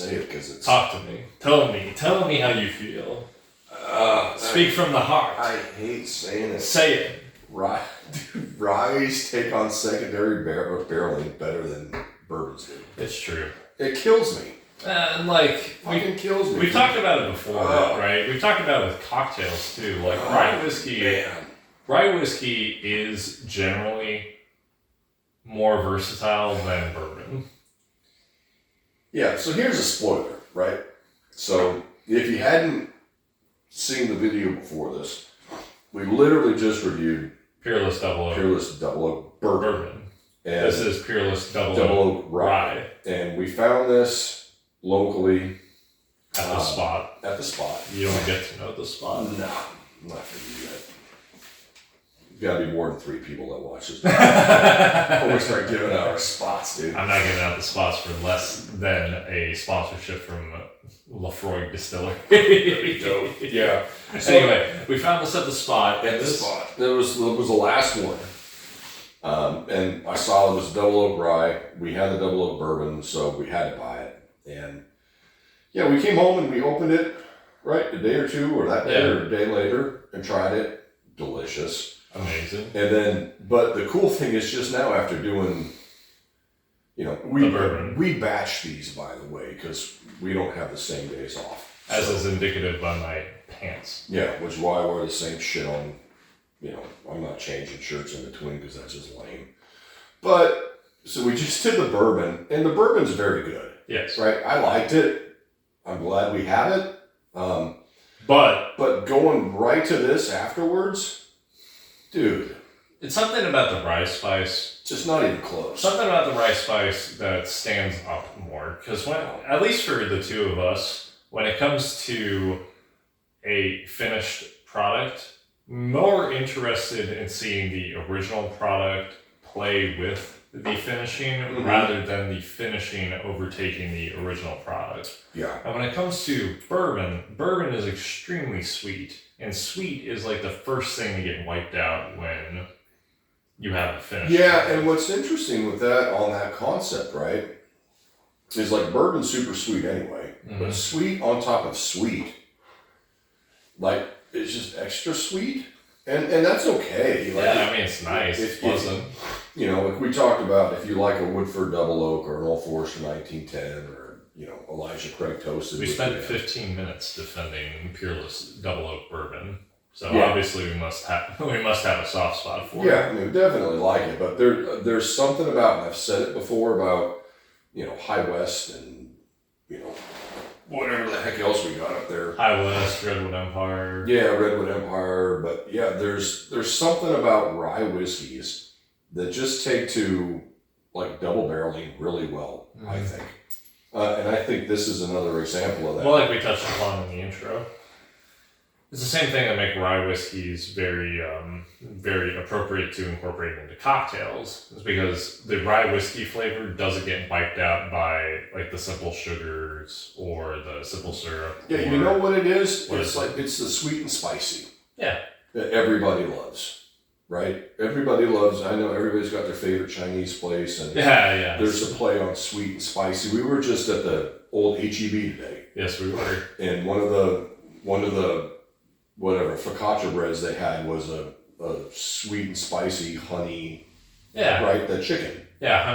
say it because it's... Talk to me. Tell me how you feel. Speak from the heart. I hate saying it. Say it. Ryes take on secondary barreling better than bourbons do. It's true. It kills me. Fucking kills me. We've talked about it before, right? We've talked about it with cocktails too. Like rye whiskey. Man. Rye whiskey is generally more versatile than bourbon. Yeah, so here's a spoiler, right? So if you hadn't seen the video before this, we literally just reviewed Peerless Double Oak. Peerless Double Oak Bourbon. And this is Peerless Double Oak Rye. And we found this locally. At the spot. At the spot. You don't get to know the spot. No, I'm not going to do that. Got to be more than 3 people that watch this. Before we start giving out our spots, dude. I'm not giving out the spots for less than a sponsorship from Lafroy Distillery. Yeah. So anyway, we found this at the spot. At the spot. It was the last one. And I saw it was Double Oak Rye. We had the Double Oak Bourbon, so we had to buy it. And yeah, we came home and we opened it, right, a day or two, or that day or a day later, and tried it. Delicious. Amazing. And then, but the cool thing is just now after doing, we batch these, by the way, because we don't have the same days off. As is indicative by my pants. Yeah, which is why I wear the same shit on, I'm not changing shirts in between because that's just lame. But, so we just did the bourbon, and the bourbon's very good. Yes. Right? I liked it. I'm glad we have it. But going right to this afterwards... Dude. It's something about the rye spice. Just not even close. Something about the rye spice that stands up more. Because at least for the two of us, when it comes to a finished product, more interested in seeing the original product play with the finishing rather than the finishing overtaking the original product. Yeah. And when it comes to bourbon is extremely sweet. And sweet is like the first thing to get wiped out when you have a finish. Yeah, and what's interesting with that, on that concept, right, is like bourbon's super sweet anyway, but sweet on top of sweet, like, it's just extra sweet, and that's okay. Like, yeah, I mean, it's nice, it's pleasant. Like we talked about, if you like a Woodford Double Oak or an Old Forester 1910 or Elijah Craig Toasted. We spent 15 minutes defending Peerless Double Oak Bourbon, so obviously we must have a soft spot for it. Yeah, I mean, we definitely like it, but there's something about, and I've said it before about, High West and, whatever the heck else we got up there. High West, Redwood Empire. Yeah, Redwood Empire, but yeah, there's something about rye whiskeys that just take to like double barreling really well, I think. And I think this is another example of that. Well, like we touched upon in the intro, it's the same thing that make rye whiskeys very appropriate to incorporate into cocktails. It's because the rye whiskey flavor doesn't get wiped out by like the simple sugars or the simple syrup. Yeah, you know what it is? It's the sweet and spicy. Yeah. That everybody loves. Right? Everybody loves, I know everybody's got their favorite Chinese place, and there's a play on sweet and spicy. We were just at the old HEB today. Yes, we were. And one of the whatever focaccia breads they had was a sweet and spicy honey. Yeah. Right? The chicken. Yeah,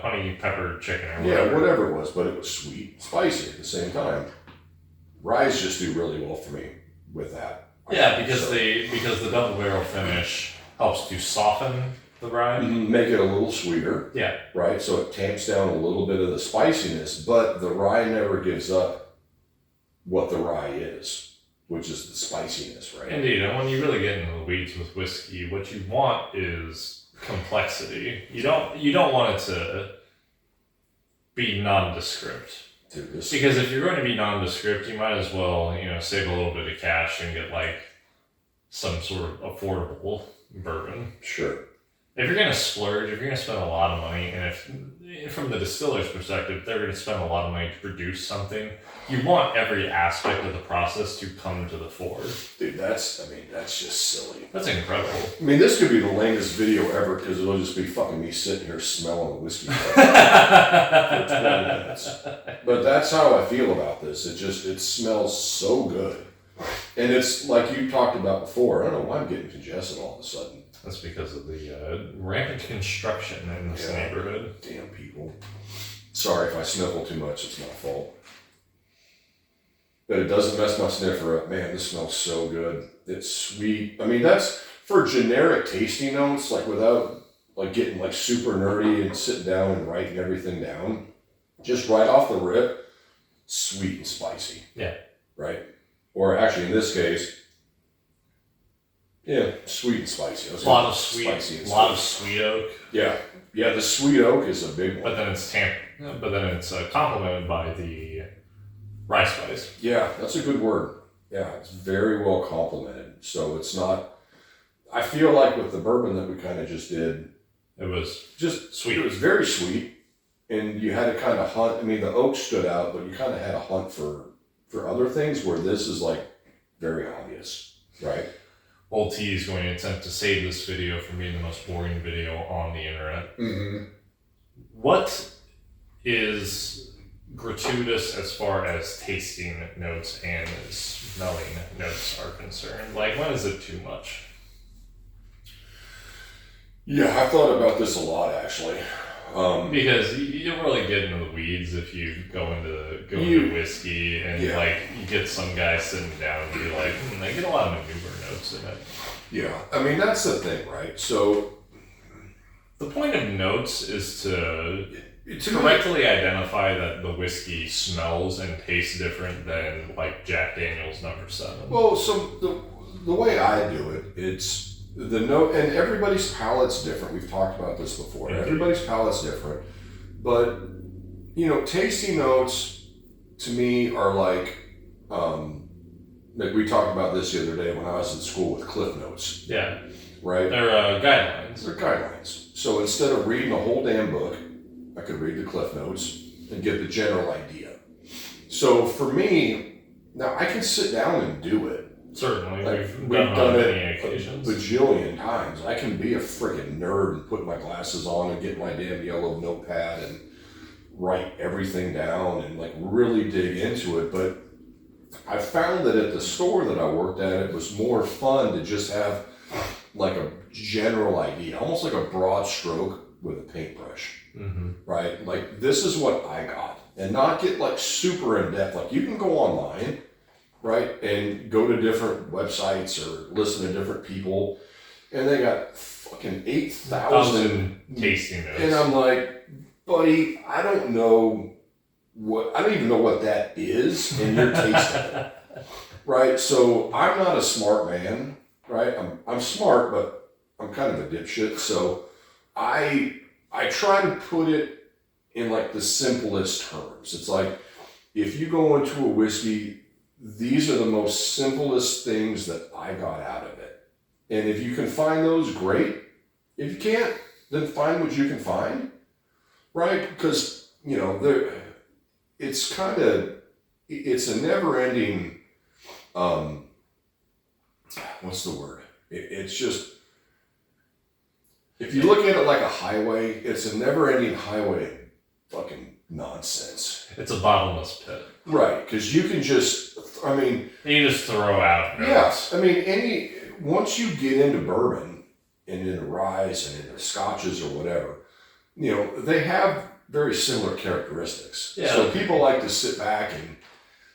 honey pepper chicken or whatever. Yeah, whatever it was, but it was sweet and spicy at the same time. Ryes just do really well for me with that. Yeah, because the double barrel finish helps to soften the rye. Make it a little sweeter. Yeah. Right? So it tamps down a little bit of the spiciness, but the rye never gives up what the rye is, which is the spiciness, right? Indeed. And when you really get into the weeds with whiskey, what you want is complexity. You don't want it to be nondescript. Because if you're going to be nondescript, you might as well, save a little bit of cash and get like some sort of affordable bourbon. Sure. if you're gonna splurge, if you're gonna spend a lot of money, and if from the distiller's perspective, they're gonna spend a lot of money to produce something, you want every aspect of the process to come to the fore. Dude, that's just silly. That's incredible. I mean, this could be the lamest video ever because it'll just be fucking me sitting here smelling a whiskey for 20 minutes. But that's how I feel about this. It smells so good. And it's like you talked about before. I don't know why I'm getting congested all of a sudden. That's because of the rampant construction in this neighborhood. Damn people. Sorry if I sniffle too much. It's my fault. But it doesn't mess my sniffer up. Man, this smells so good. It's sweet. I mean, that's for generic tasting notes, like without like getting like super nerdy and sitting down and writing everything down. Just right off the rip, sweet and spicy. Yeah. Right? Or actually, in this case, yeah, sweet and spicy. A lot of sweet oak. Yeah, the sweet oak is a big one. But then it's complemented by the rye spice. Yeah, that's a good word. Yeah, it's very well complemented. So it's not. I feel like with the bourbon that we kind of just did, it was just sweet. It was very sweet, and you had to kind of hunt. I mean, the oak stood out, but you kind of had to hunt for other things. Where this is like very obvious, right? Old T is going to attempt to save this video from being the most boring video on the internet. Mm-hmm. What is gratuitous as far as tasting notes and smelling notes are concerned? Like, when is it too much? Yeah, I've thought about this a lot actually. Because you don't really get into the weeds if you go into whiskey and like you get some guy sitting down and be like, they get a lot of maneuver notes in it. Yeah, I mean that's the thing, right? So the point of notes is to correctly identify that the whiskey smells and tastes different than like Jack Daniel's No. 7. Well, so the way I do it, it's the note, and everybody's palate's different. We've talked about this before. Mm-hmm. Everybody's palate's different, but tasting notes to me are like we talked about this the other day when I was in school with Cliff Notes. Yeah, right. They're guidelines. They're guidelines. So instead of reading the whole damn book, I could read the Cliff Notes and get the general idea. So for me, now I can sit down and do it. Certainly, Like, we've done many it occasions. a bajillion times. I can be a friggin' nerd and put my glasses on and get my damn yellow notepad and write everything down and like really dig into it. But I found that at the store that I worked at, it was more fun to just have like a general idea, almost like a broad stroke with a paintbrush. Mm-hmm. Right? Like, this is what I got. And not get like super in depth. Like, you can go online, right? And go to different websites or listen to different people. And they got fucking 8,000 tasting notes. And I'm like, buddy, I don't even know what that is. And you're tasting it. Right? So I'm not a smart man, right? I'm smart, but I'm kind of a dipshit. So I try to put it in like the simplest terms. It's like, if you go into a whiskey, these are the most simplest things that I got out of it. And if you can find those, great. If you can't, then find what you can find, right? Because, it's a never-ending, what's the word? It's just, if you look at it like a highway, it's a never-ending highway of fucking nonsense. It's a bottomless pit. Right, because you can just, you just throw out notes. Yes, once you get into bourbon and into ryes and into scotches or whatever, they have very similar characteristics. Yeah. So people like to sit back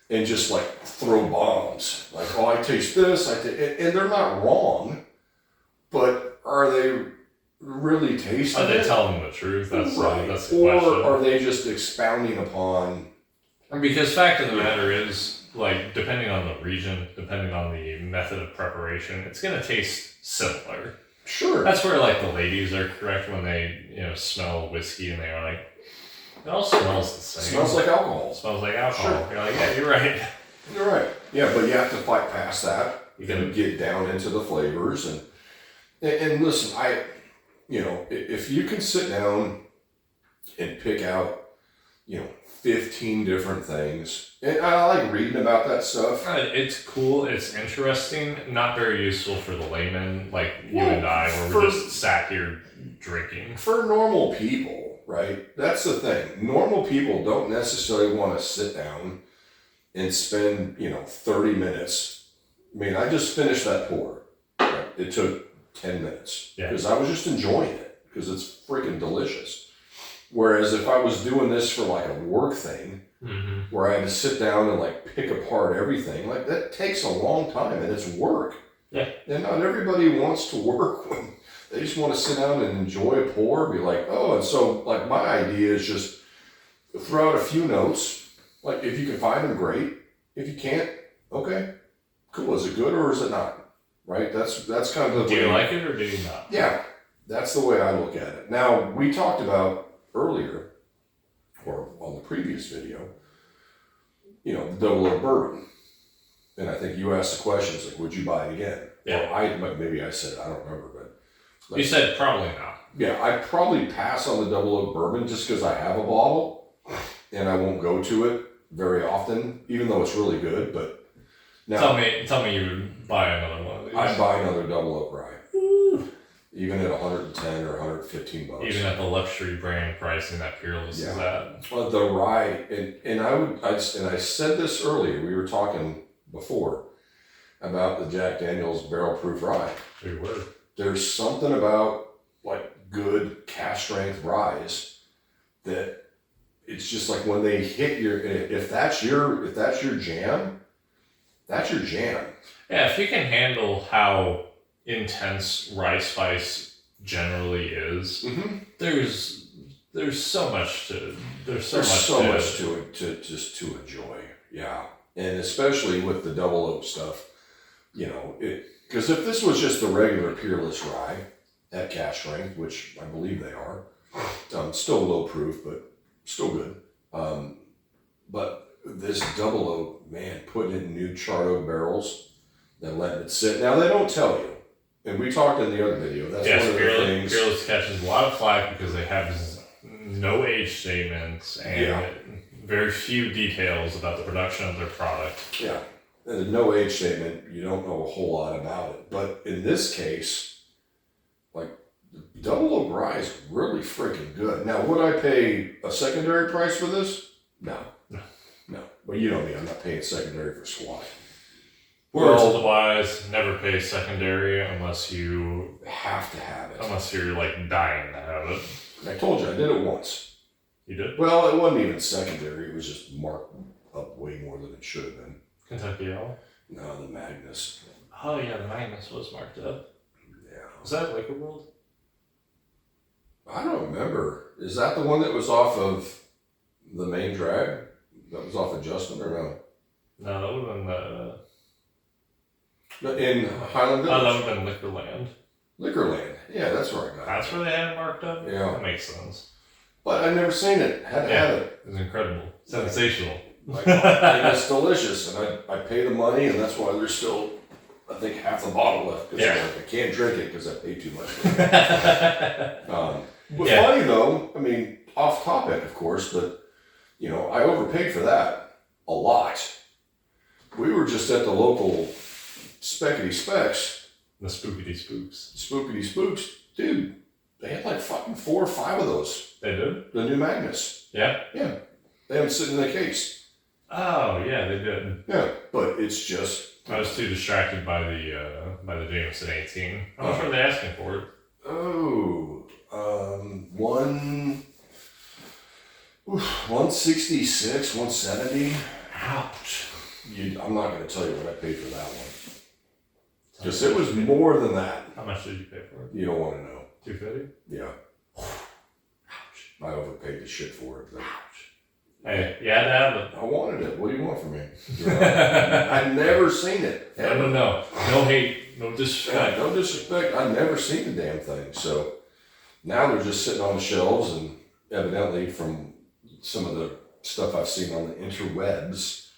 and just like throw bombs. Like, oh, I taste this, and they're not wrong, but are they really tasting Are they it? telling the truth? That's right. That's the or question. are they just expounding upon? Because fact of the matter is, like, depending on the region, depending on the method of preparation, it's going to taste similar. Sure. That's where, like, the ladies are correct when they, smell whiskey and they're like, it all smells the same. Smells like alcohol. It smells like alcohol. Sure. You're like, yeah, you're right. You're right. Yeah, but you have to fight past that. You You gotta get down into the flavors and listen, you know, if you can sit down and pick out, 15 different things, and I like reading about that stuff. It's cool. It's interesting. Not very useful for the layman like you Well, and I, where we're just sat here drinking. For normal people, right? That's the thing. Normal people don't necessarily want to sit down and spend, 30 minutes. I mean, I just finished that pour. Right? It took 10 minutes because I was just enjoying it because it's freaking delicious. Whereas if I was doing this for like a work thing, where I had to sit down and like pick apart everything, like that takes a long time and it's work. Yeah. And not everybody wants to work when they just want to sit down and enjoy a pour, be like, oh, and so like my idea is just throw out a few notes. Like if you can find them, great. If you can't, okay, cool. Is it good or is it not? Right? That's kind of the Do way. you like it or do you not? Yeah, that's the way I look at it. Now, we talked about earlier, or on the previous video, the double oak bourbon. And I think you asked the questions like, would you buy it again? Yeah. Or maybe I said, I don't remember, but. You said probably not. Yeah, I'd probably pass on the double oak bourbon just because I have a bottle and I won't go to it very often, even though it's really good. But now, tell me you would buy another one of these. I'd buy another double oak rye. Even at 110 or 115 bucks. Even at the luxury brand pricing that Peerless is at. But the rye, and I said this earlier, we were talking before about the Jack Daniel's barrel proof rye. We were. There's something about like good cask strength ryes that it's just like when they hit your, if that's your jam, that's your jam. Yeah, if you can handle how intense rye spice generally is, there's so much to it to enjoy. Yeah, and especially with the double oak stuff, because if this was just the regular Peerless rye at cask strength, which I believe they are, still low proof, but still good. But this double oak, man, putting it in new charred oak barrels, then letting it sit. Now they don't tell you, and we talked in the other video. That's one of the things. Peerless catches a lot of flack because they have no age statements and very few details about the production of their product. Yeah. And no age statement, you don't know a whole lot about it. But in this case, like, the double oak rye is really freaking good. Now, would I pay a secondary price for this? No. But you know me, I'm not paying secondary for squat. Words of the wise, never pay secondary unless you have to have it. Unless you're like dying to have it. I told you, I did it once. You did? Well, it wasn't even secondary. It was just marked up way more than it should have been. Kentucky Ale? No, the Magnus. Oh yeah, the Magnus was marked up. Yeah. Was that Liquor World? I don't remember. Is that the one that was off of the main drag? That was off of Justin or no? No, that would have been In Highland Village? that would have been Liquorland. Liquorland. Yeah, that's where I got it. That's where they had it marked up? Yeah. That makes sense. But I've never seen it. Had to have it. It was incredible. Sensational. And it's delicious. And I pay the money, and that's why there's still, I think, half the bottle left. Because I can't drink it because I paid too much for it. But funny though, I mean, off topic, of course, but, I overpaid for that a lot. We were just at the local Speckity Specks. The Spookity Spooks. Spookity Spooks. Dude, they had like fucking 4 or 5 of those. They did? The new Magnus. Yeah? Yeah. They have them sitting in the case. Oh, yeah, they did. Yeah, but it's just... I was too distracted by the Jameson 18. How much were they asking for it? Oh, 166, 170. Ouch. I'm not going to tell you what I paid for that one. Because it was more than that. How much did you pay for it? You don't want to know. $250? Yeah. Ouch. I overpaid the shit for it. But hey, you had to have it. I wanted it. What do you want from me? I've never seen it. No. No hate. No disrespect. Yeah, no disrespect. I've never seen the damn thing. So now they're just sitting on the shelves, and evidently from some of the stuff I've seen on the interwebs,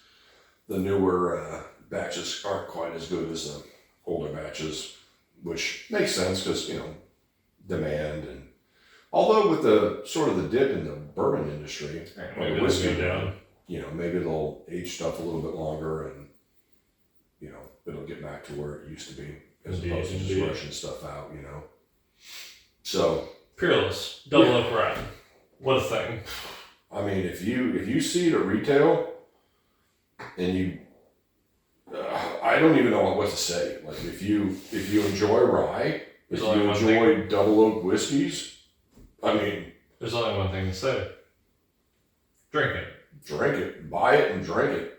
the newer batches aren't quite as good as the older batches, which makes sense because, demand. And although with the sort of the dip in the bourbon industry, or Maybe the it'll whiskey, go down. you know, maybe they'll age stuff a little bit longer, and you know, it'll get back to where it used to be, as opposed to just rushing stuff out. You know, so Peerless double oak rye. What a thing! I mean, if you see it at retail, and you, I don't even know what to say. Like if you enjoy rye, if There's you only one enjoy double oak whiskeys, I mean, There's only one thing to say. Drink it. drink it, buy it, and drink it.